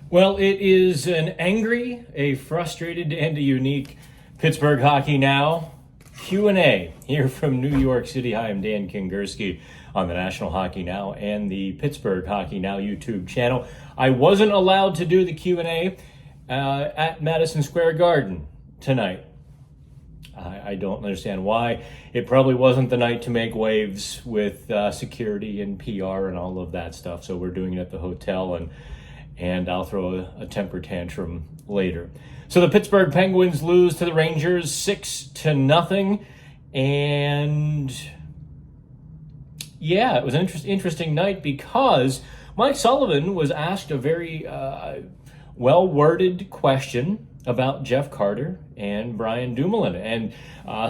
Well, it is an angry, a frustrated, and a unique Pittsburgh Hockey Now Q&A here from New York City. Hi, I'm Dan Kingerski on the National Hockey Now and the Pittsburgh Hockey Now YouTube channel. I wasn't allowed to do the Q&A at Madison Square Garden tonight. I don't understand why. It probably wasn't the night to make waves with security and PR and all of that stuff. So we're doing it at the hotel, and I'll throw a temper tantrum later. So the Pittsburgh Penguins lose to the Rangers 6-0. And yeah, it was an interesting night because Mike Sullivan was asked a very well-worded question about Jeff Carter and Brian Dumoulin. And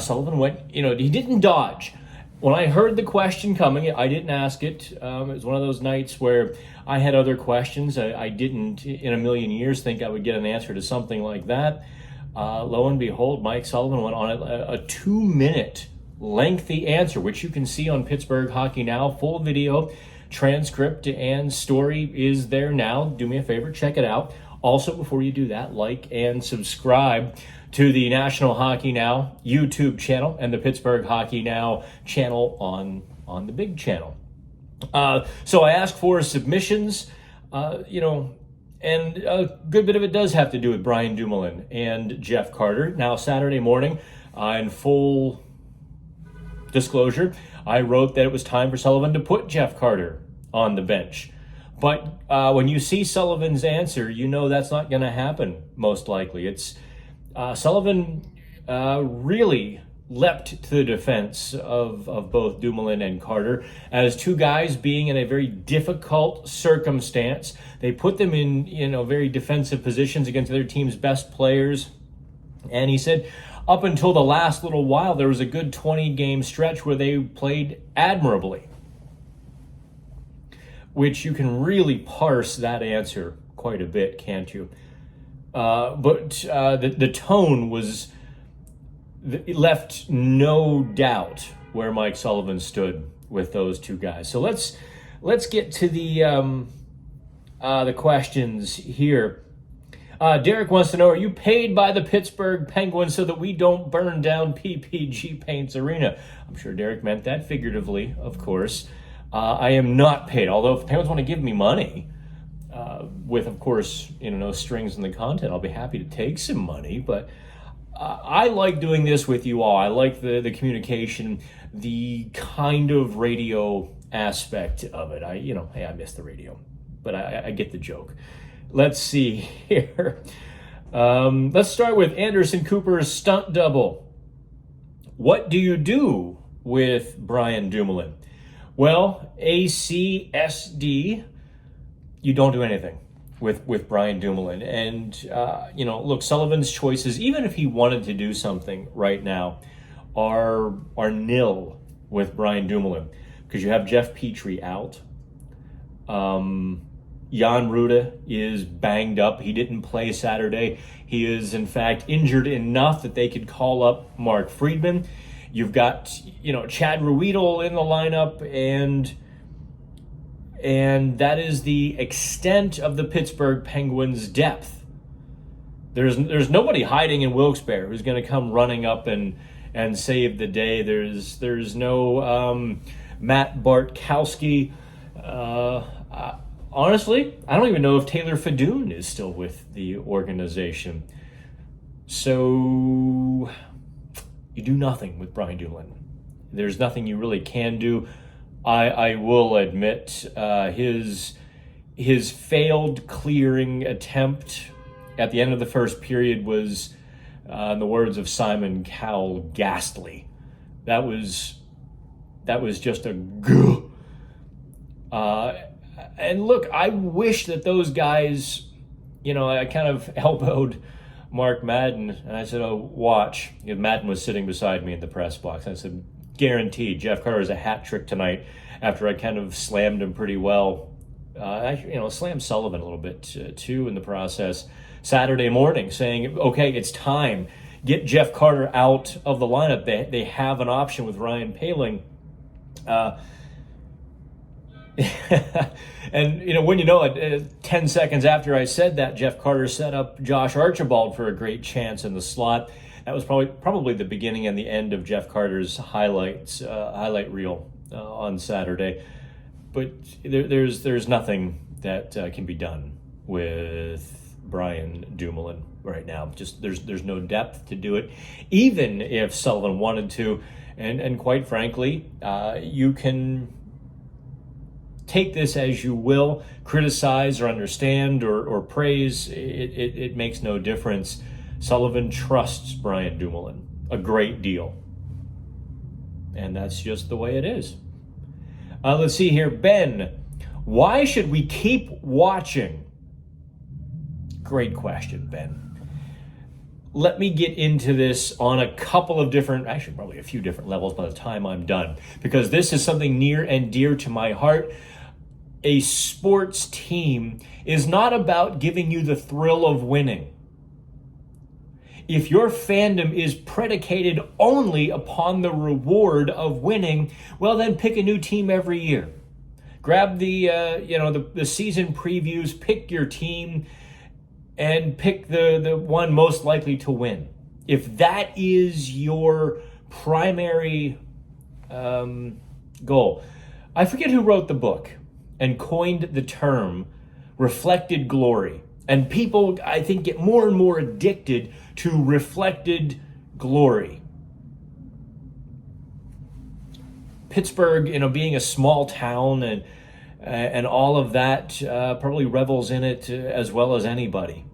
Sullivan went, he didn't dodge. When I heard the question coming, I didn't ask it. It was one of those nights where I had other questions. I didn't in a million years think I would get an answer to something like that. Lo and behold, Mike Sullivan went on a 2-minute lengthy answer, which you can see on Pittsburgh Hockey Now. Full video, transcript, and story is there now. Do me a favor, check it out. Also, before you do that, like and subscribe to the National Hockey Now YouTube channel and the Pittsburgh Hockey Now channel on the big channel. So I asked for submissions, and a good bit of it does have to do with Brian Dumoulin and Jeff Carter. Now, Saturday morning, in full disclosure, I wrote that it was time for Sullivan to put Jeff Carter on the bench. But when you see Sullivan's answer, you know that's not going to happen, most likely. It's Sullivan really leapt to the defense of both Dumoulin and Carter as two guys being in a very difficult circumstance. They put them in very defensive positions against their team's best players. And he said up until the last little while, there was a good 20-game stretch where they played admirably, which you can really parse that answer quite a bit, can't you? But the tone was, it left no doubt where Mike Sullivan stood with those two guys. So let's get to the questions here. Derek wants to know, are you paid by the Pittsburgh Penguins so that we don't burn down PPG Paints Arena? I'm sure Derek meant that figuratively, of course. I am not paid, although if the Penguins want to give me money, with, of course, no strings in the content, I'll be happy to take some money. But I like doing this with you all. I like the communication, the kind of radio aspect of it. Hey, I miss the radio, but I get the joke. Let's see here. Let's start with Anderson Cooper's stunt double. What do you do with Brian Dumoulin? Well, ACSD, you don't do anything with Brian Dumoulin. And, look, Sullivan's choices, even if he wanted to do something right now, are nil with Brian Dumoulin. Because you have Jeff Petrie out. Jan Ruda is banged up. He didn't play Saturday. He is, in fact, injured enough that they could call up Mark Friedman. You've got, Chad Ruedel in the lineup, and that is the extent of the Pittsburgh Penguins' depth. There's nobody hiding in Wilkes-Barre who's going to come running up and save the day. There's no Matt Bartkowski. Honestly, I don't even know if Taylor Fadoon is still with the organization. So you do nothing with Brian Dumoulin. There's nothing you really can do. I will admit his failed clearing attempt at the end of the first period was, in the words of Simon Cowell, ghastly. That was just a goo. And look, I wish that those guys, I kind of elbowed Mark Madden, and I said, "Oh, watch." Madden was sitting beside me in the press box. I said, "Guaranteed, Jeff Carter has a hat trick tonight." After I kind of slammed him pretty well, I slammed Sullivan a little bit too in the process. Saturday morning, saying, "Okay, it's time. Get Jeff Carter out of the lineup." They have an option with Ryan Poehling. And, when you know it, 10 seconds after I said that, Jeff Carter set up Josh Archibald for a great chance in the slot. That was probably the beginning and the end of Jeff Carter's highlight reel on Saturday. But there's nothing that can be done with Brian Dumoulin right now. Just there's no depth to do it, even if Sullivan wanted to. And quite frankly, you can take this as you will, criticize or understand or praise. It makes no difference. Sullivan trusts Brian Dumoulin a great deal. And that's just the way it is. Let's see here. Ben, why should we keep watching? Great question, Ben. Let me get into this on a couple of different, actually probably a few different levels by the time I'm done, because this is something near and dear to my heart. A sports team is not about giving you the thrill of winning. If your fandom is predicated only upon the reward of winning, well, then pick a new team every year. Grab the season previews, pick your team, and pick the one most likely to win. If that is your primary goal. I forget who wrote the book and coined the term reflected glory. And people, I think, get more and more addicted to reflected glory. Pittsburgh, being a small town and all of that, probably revels in it as well as anybody.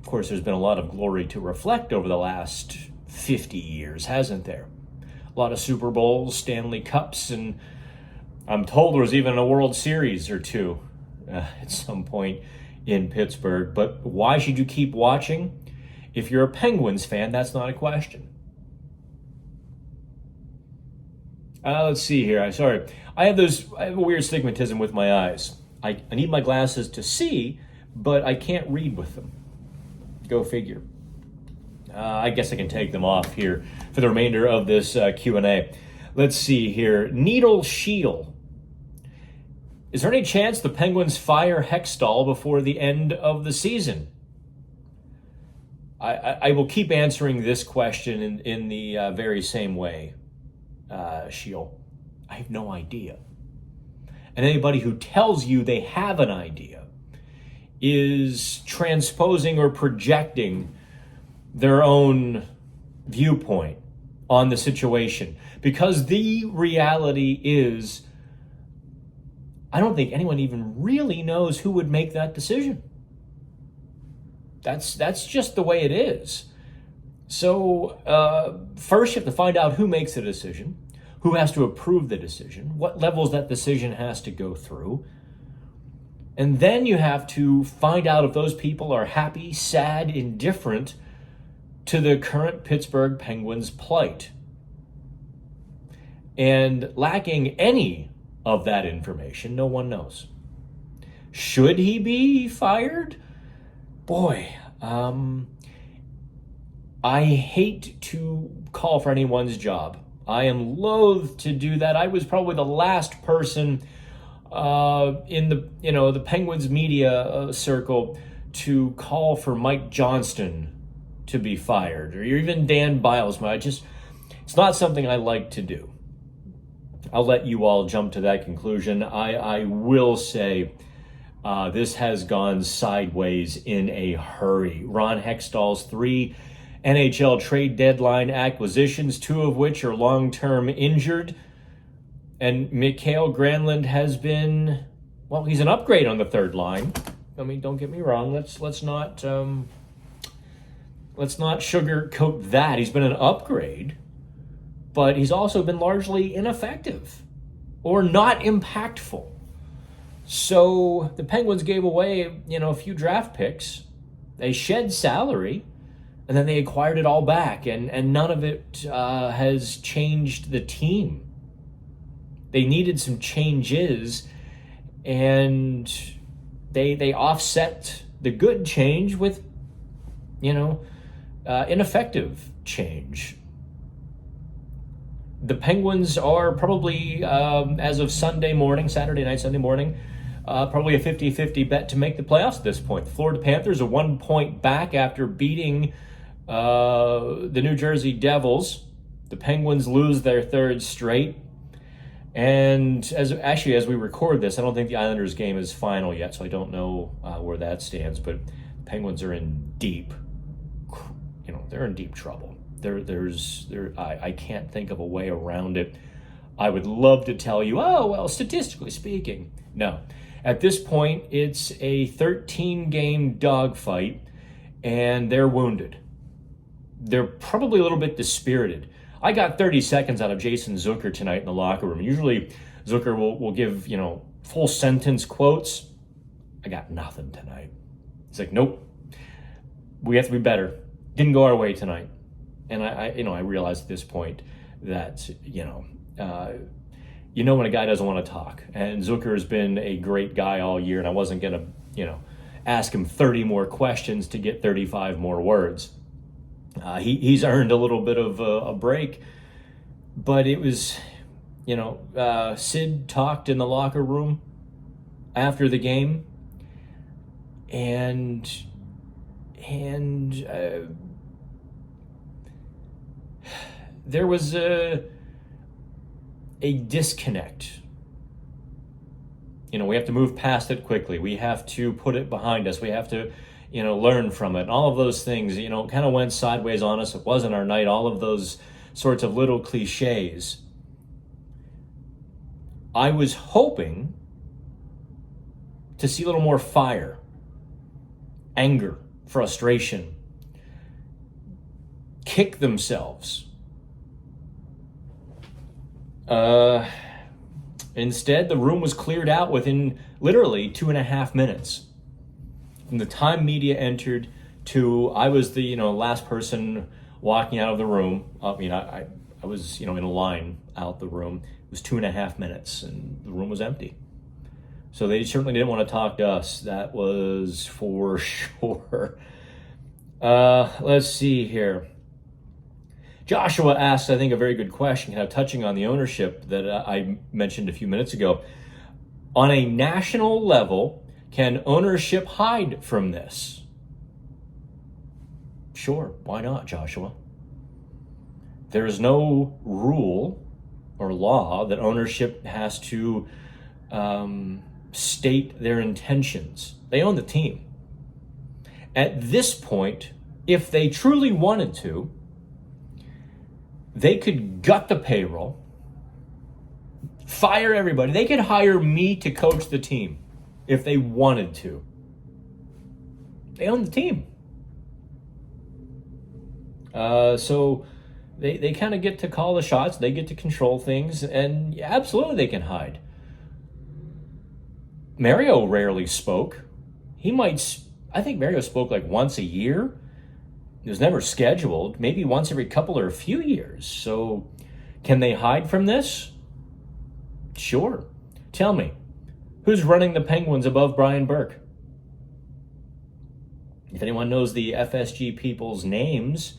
Of course, there's been a lot of glory to reflect over the last 50 years, hasn't there? A lot of Super Bowls, Stanley Cups, and I'm told there was even a World Series or two at some point in Pittsburgh. But why should you keep watching? If you're a Penguins fan, that's not a question. Let's see here. I have a weird stigmatism with my eyes. I need my glasses to see, but I can't read with them. Go figure. I guess I can take them off here for the remainder of this Q&A. Let's see here. Needle Shield. Is there any chance the Penguins fire Hextall before the end of the season? I will keep answering this question in the very same way, Shield. I have no idea. And anybody who tells you they have an idea is transposing or projecting their own viewpoint on the situation. Because the reality is, I don't think anyone even really knows who would make that decision. That's just the way it is. So first you have to find out who makes the decision, who has to approve the decision, what levels that decision has to go through. And then you have to find out if those people are happy, sad, indifferent to the current Pittsburgh Penguins plight. And lacking any of that information, no one knows. Should he be fired? Boy, I hate to call for anyone's job. I am loath to do that. I was probably the last person in the Penguins media circle to call for Mike Johnston to be fired, or even Dan Bilesma. It's not something I like to do. I'll let you all jump to that conclusion. I will say this has gone sideways in a hurry. Ron Hextall's 3 NHL trade deadline acquisitions, 2 of which are long-term injured. And Mikael Granlund has been, well, he's an upgrade on the third line. I mean, don't get me wrong. Let's not sugarcoat that. He's been an upgrade, but he's also been largely ineffective or not impactful. So the Penguins gave away, a few draft picks. They shed salary, and then they acquired it all back, and none of it has changed the team. They needed some changes, and they offset the good change with, ineffective change. the Penguins are probably, as of Saturday night, Sunday morning, probably a 50-50 bet to make the playoffs at this point. The Florida Panthers are 1 point back after beating the New Jersey Devils. The Penguins lose their third straight. And as we record this, I don't think the Islanders game is final yet, so I don't know where that stands. But the Penguins are in deep, they're in deep trouble. I can't think of a way around it. I would love to tell you, statistically speaking, no. At this point, it's a 13-game dogfight, and they're wounded. They're probably a little bit dispirited. I got 30 seconds out of Jason Zucker tonight in the locker room. Usually, Zucker will give, full sentence quotes. I got nothing tonight. He's like, nope, we have to be better. Didn't go our way tonight. And I realized at this point that, when a guy doesn't want to talk. And Zucker has been a great guy all year, and I wasn't going to, ask him 30 more questions to get 35 more words. He's earned a little bit of a break, but it was, Sid talked in the locker room after the game, and there was a disconnect. We have to move past it quickly. We have to put it behind us. We have to, learn from it. And all of those things, kind of went sideways on us. It wasn't our night. All of those sorts of little cliches. I was hoping to see a little more fire, anger, frustration, kick themselves. Instead, the room was cleared out within literally 2.5 minutes. From the time media entered to I was the last person walking out of the room. I was in a line out the room. It was 2.5 minutes, and the room was empty. So they certainly didn't want to talk to us. That was for sure. Let's see here. Joshua asked, I think, a very good question, touching on the ownership that I mentioned a few minutes ago. On a national level, can ownership hide from this? Sure, why not, Joshua? There's no rule or law that ownership has to state their intentions. They own the team. At this point, if they truly wanted to, they could gut the payroll, fire everybody. They could hire me to coach the team if they wanted to. They own the team. So they kind of get to call the shots. They get to control things. And absolutely they can hide. Mario rarely spoke. I think Mario spoke like once a year. It was never scheduled, maybe once every couple or a few years. So can they hide from this? Sure. Tell me, who's running the Penguins above Brian Burke? If anyone knows the FSG people's names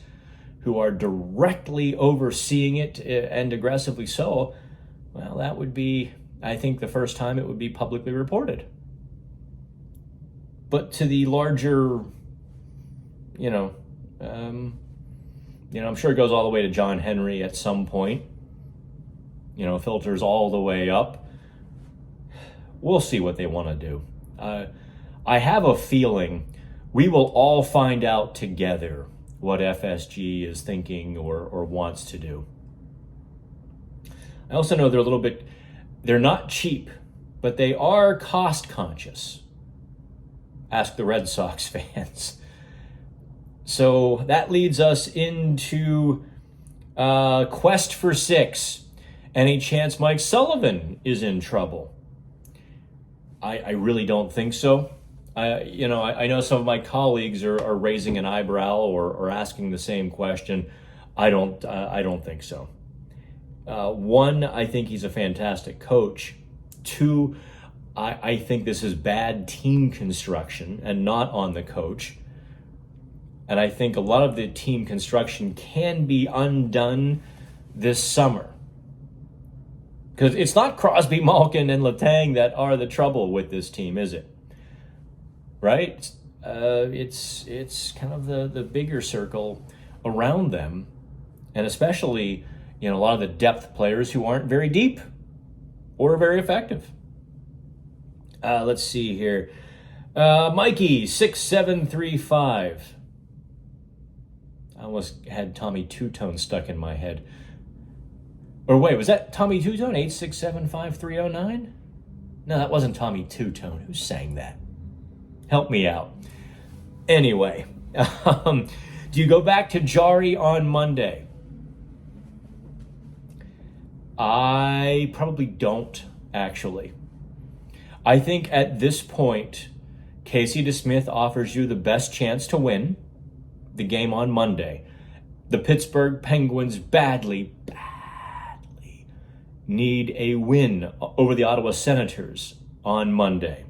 who are directly overseeing it and aggressively so, well, that would be, I think, the first time it would be publicly reported. But to the larger, I'm sure it goes all the way to John Henry at some point. Filters all the way up. We'll see what they want to do. I have a feeling we will all find out together what FSG is thinking or wants to do. I also know they're not cheap, but they are cost conscious. Ask the Red Sox fans. So that leads us into Quest for 6. Any chance Mike Sullivan is in trouble? I really don't think so. I know some of my colleagues are raising an eyebrow or asking the same question. I don't think so. One, I think he's a fantastic coach. Two, I think this is bad team construction and not on the coach. And I think a lot of the team construction can be undone this summer. Because it's not Crosby, Malkin, and Letang that are the trouble with this team, is it? Right? It's kind of the bigger circle around them, and especially, a lot of the depth players who aren't very deep or very effective. Let's see here. Mikey 6735. I almost had Tommy Two-Tone stuck in my head. Or wait, was that Tommy Two-Tone? 8675309? No, that wasn't Tommy Two-Tone. Who sang that? Help me out. Anyway, do you go back to Jari on Monday? I probably don't, actually. I think at this point, Casey DeSmith offers you the best chance to win the game on Monday. The Pittsburgh Penguins badly need a win over the Ottawa Senators on Monday.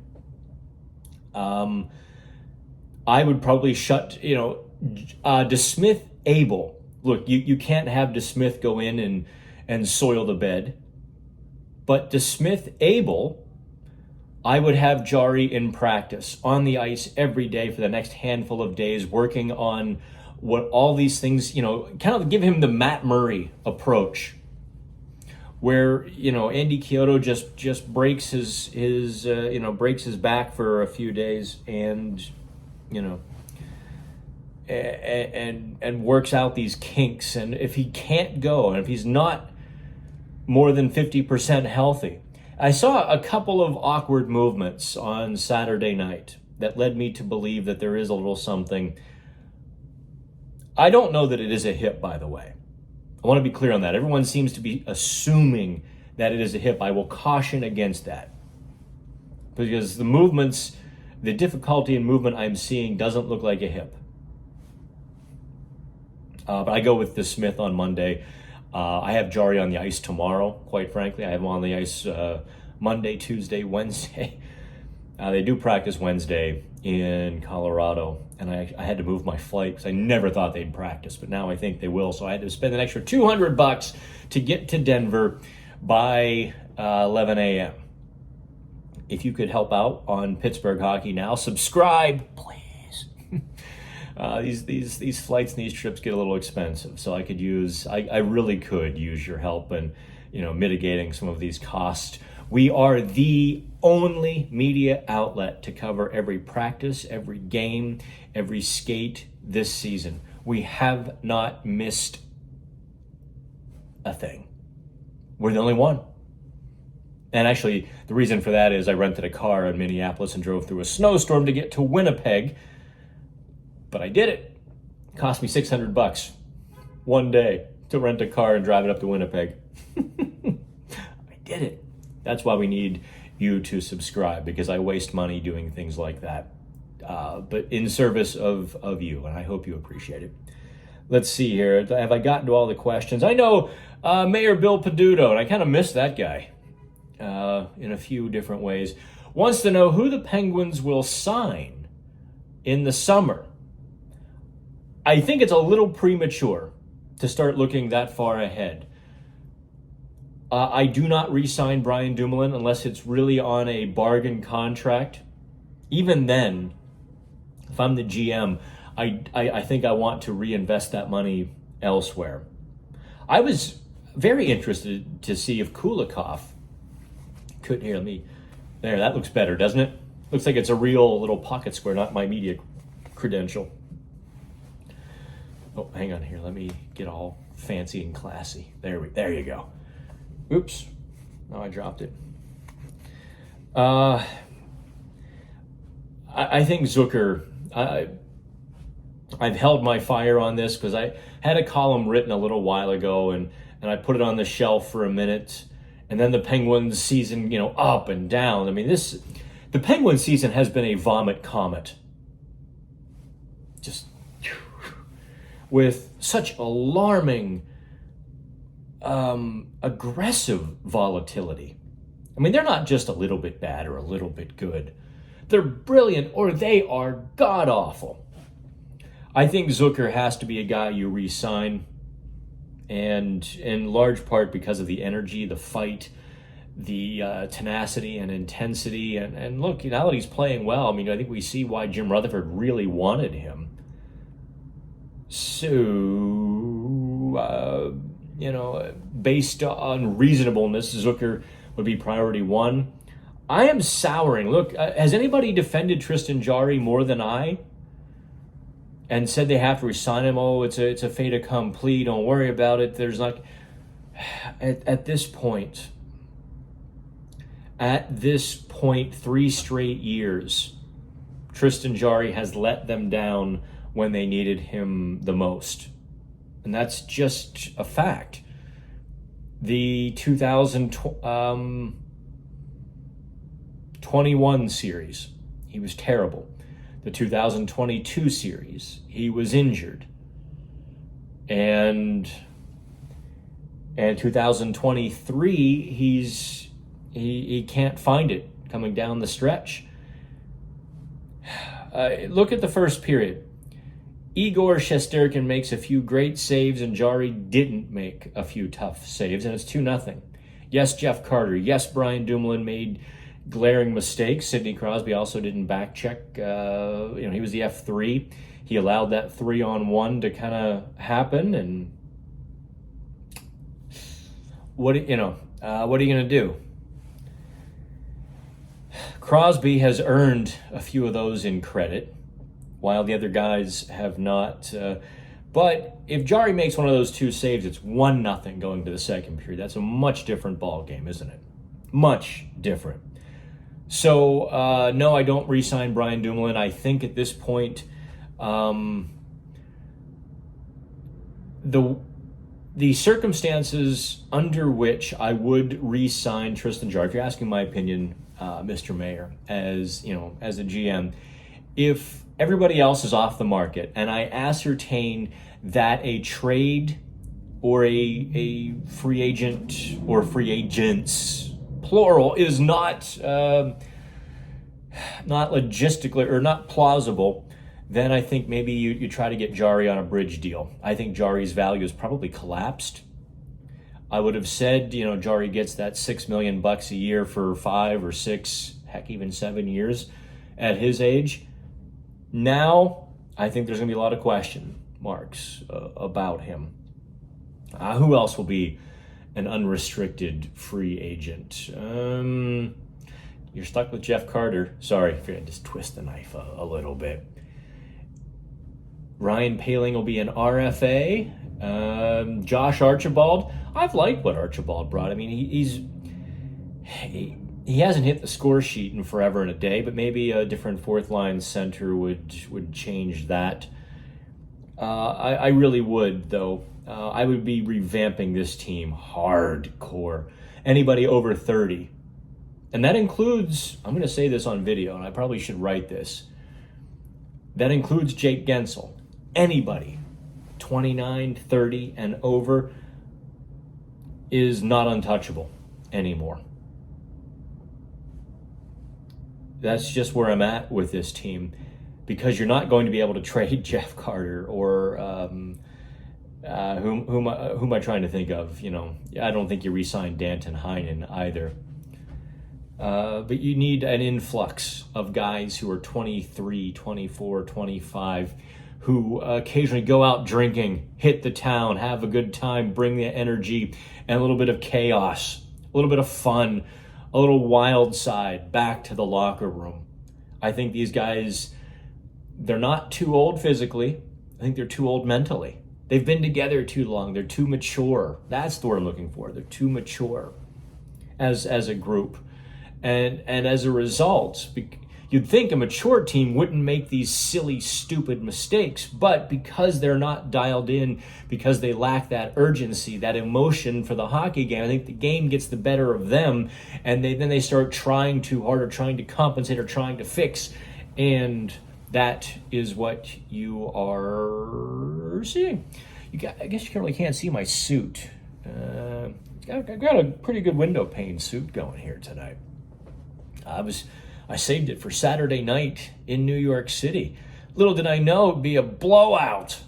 I would probably shut, DeSmith able. Look, you can't have DeSmith go in and soil the bed. But DeSmith able, I would have Jari in practice on the ice every day for the next handful of days, working on what all these things, kind of give him the Matt Murray approach, where Andy Chiodo just breaks his breaks his back for a few days and and works out these kinks, and if he can't go and if he's not more than 50% healthy. I saw a couple of awkward movements on Saturday night that led me to believe that there is a little something. I don't know that it is a hip, by the way. I want to be clear on that. Everyone seems to be assuming that it is a hip. I will caution against that, because the movements, the difficulty in movement I'm seeing doesn't look like a hip. But I go with DeSmith on Monday. I have Jari on the ice tomorrow, quite frankly. I have him on the ice Monday, Tuesday, Wednesday. They do practice Wednesday in Colorado, and I had to move my flight because I never thought they'd practice, but now I think they will. So I had to spend an extra $200 to get to Denver by 11 a.m. If you could help out on Pittsburgh Hockey Now, subscribe, please. These flights and these trips get a little expensive, so I really could use your help in mitigating some of these costs. We are the only media outlet to cover every practice, every game, every skate this season. We have not missed a thing. We're the only one. And actually, the reason for that is I rented a car in Minneapolis and drove through a snowstorm to get to Winnipeg. But I did it. It cost me $600 one day to rent a car and drive it up to Winnipeg. I did it. That's why we need you to subscribe, because I waste money doing things like that. But in service of you, and I hope you appreciate it. Let's see here. Have I gotten to all the questions? I know Mayor Bill Peduto, and I kind of miss that guy in a few different ways, wants to know who the Penguins will sign in the summer. I think it's a little premature to start looking that far ahead. I do not re-sign Brian Dumoulin unless it's really on a bargain contract. Even then, if I'm the GM, I think I want to reinvest that money elsewhere. I was very interested to see if Kulikov could hear me. There, that looks better, doesn't it? Looks like it's a real little pocket square, not my media credential. Oh, hang on here. Let me get all fancy and classy. There you go. Oops. No, I dropped it. I think Zucker, I've held my fire on this because I had a column written a little while ago and I put it on the shelf for a minute. And then the Penguins season, up and down. I mean, the Penguin season has been a vomit comet. Just with such alarming, aggressive volatility. I mean, they're not just a little bit bad or a little bit good. They're brilliant or they are god-awful. I think Zucker has to be a guy you re-sign, and in large part because of the energy, the fight, tenacity and intensity. And look, now that he's playing well, I mean, I think we see why Jim Rutherford really wanted him. So, based on reasonableness, Zucker would be priority one. I am souring. Look, has anybody defended Tristan Jarry more than I? And said they have to resign him? Oh, it's a fait accompli. Don't worry about it. There's not. At this point, 3 straight years, Tristan Jarry has let them down when they needed him the most. And that's just a fact. The 2021 series, he was terrible. The 2022 series, he was injured. And 2023, he can't find it coming down the stretch. Look at the first period. Igor Shesterkin makes a few great saves, and Jarry didn't make a few tough saves, and it's 2-0. Yes, Jeff Carter. Yes, Brian Dumoulin made glaring mistakes. Sidney Crosby also didn't back check. He was the F3. He allowed that 3-on-1 to kind of happen, and what are you going to do? Crosby has earned a few of those in credit, while the other guys have not. But if Jarry makes one of those 2 saves, it's 1-0 going to the second period. That's a much different ball game, isn't it? Much different. So, no, I don't re-sign Brian Dumoulin. I think at this point, the circumstances under which I would re-sign Tristan Jarry, if you're asking my opinion, Mr. Mayor, as a GM, if everybody else is off the market and I ascertain that a trade or a free agent or free agents, plural, is not logistically or not plausible, then I think maybe you try to get Jarry on a bridge deal. I think Jarry's value has probably collapsed. I would have said, Jarry gets that $6 million a year for 5 or 6, heck, even 7 years at his age. Now, I think there's going to be a lot of question marks about him. Who else will be an unrestricted free agent? You're stuck with Jeff Carter. Sorry, if I just twist the knife a little bit. Ryan Poehling will be an RFA. Josh Archibald. I've liked what Archibald brought. I mean, he hasn't hit the score sheet in forever and a day, but maybe a different fourth line center would change that. I really would, though. I would be revamping this team hardcore. Anybody over 30. And that includes, I'm going to say this on video, and I probably should write this. That includes Jake Gensel. Anybody 29, 30, and over is not untouchable anymore. That's just where I'm at with this team, because you're not going to be able to trade Jeff Carter or who am I trying to think of? I don't think you re-signed Danton Heinen either. But you need an influx of guys who are 23, 24, 25, who occasionally go out drinking, hit the town, have a good time, bring the energy and a little bit of chaos, a little bit of fun, a little wild side back to the locker room. I think these guys, they're not too old physically. I think they're too old mentally. They've been together too long. They're too mature. That's the word I'm looking for. They're too mature as a group. And as a result, you'd think a mature team wouldn't make these silly, stupid mistakes, but because they're not dialed in, because they lack that urgency, that emotion for the hockey game, I think the game gets the better of them, and then they start trying too hard or trying to compensate or trying to fix, and that is what you are seeing. I guess you really can't see my suit. I've got a pretty good window pane suit going here tonight. I saved it for Saturday night in New York City. Little did I know it'd be a blowout.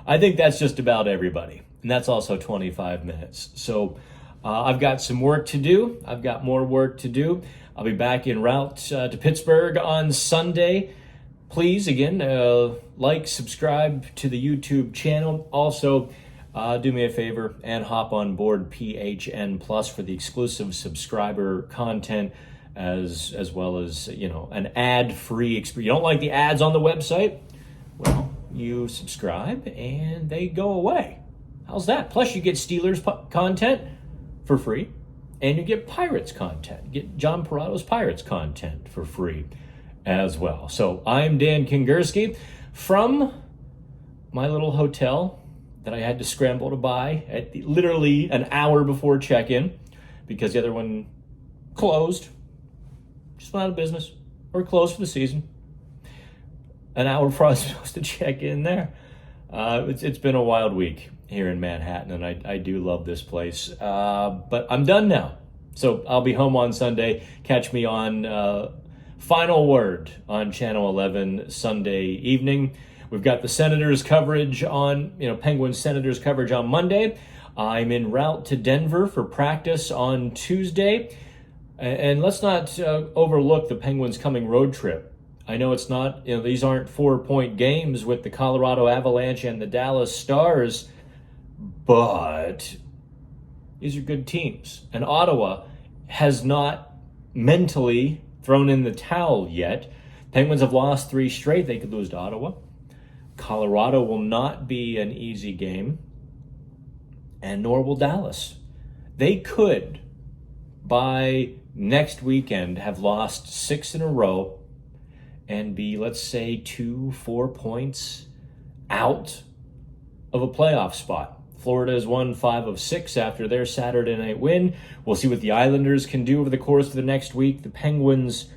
I think that's just about everybody. And that's also 25 minutes. So I've got some work to do. I've got more work to do. I'll be back en route to Pittsburgh on Sunday. Please, again, like, subscribe to the YouTube channel. Also, do me a favor and hop on board PHN Plus for the exclusive subscriber content, as well as, an ad-free experience. You don't like the ads on the website? Well, you subscribe and they go away. How's that? Plus, you get Steelers content for free, and you get Pirates content. You get John Parato's Pirates content for free as well. So I'm Dan Kingerski from my little hotel that I had to scramble to buy at literally an hour before check-in because the other one closed. Just went out of business or closed for the season. An hour before I was supposed to check in there. It's been a wild week here in Manhattan, and I do love this place. But I'm done now. So I'll be home on Sunday. Catch me on Final Word on Channel 11 Sunday evening. We've got the Senators coverage on, Penguins Senators coverage on Monday. I'm en route to Denver for practice on Tuesday. And let's not overlook the Penguins' coming road trip. I know it's not, these aren't 4-point games with the Colorado Avalanche and the Dallas Stars, but these are good teams. And Ottawa has not mentally thrown in the towel yet. Penguins have lost 3 straight. They could lose to Ottawa. Colorado will not be an easy game, and nor will Dallas. They could, by next weekend, have lost 6 in a row and be, let's say, 2-4 points out of a playoff spot. Florida has won 5 of 6 after their Saturday night win. We'll see what the Islanders can do over the course of the next week. The Penguins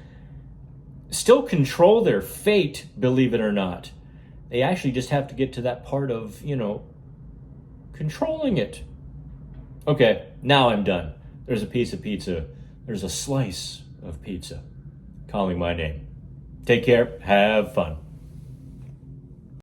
still control their fate, believe it or not. They actually just have to get to that part of, controlling it. Okay, now I'm done. There's a piece of pizza. There's a slice of pizza calling my name. Take care. Have fun.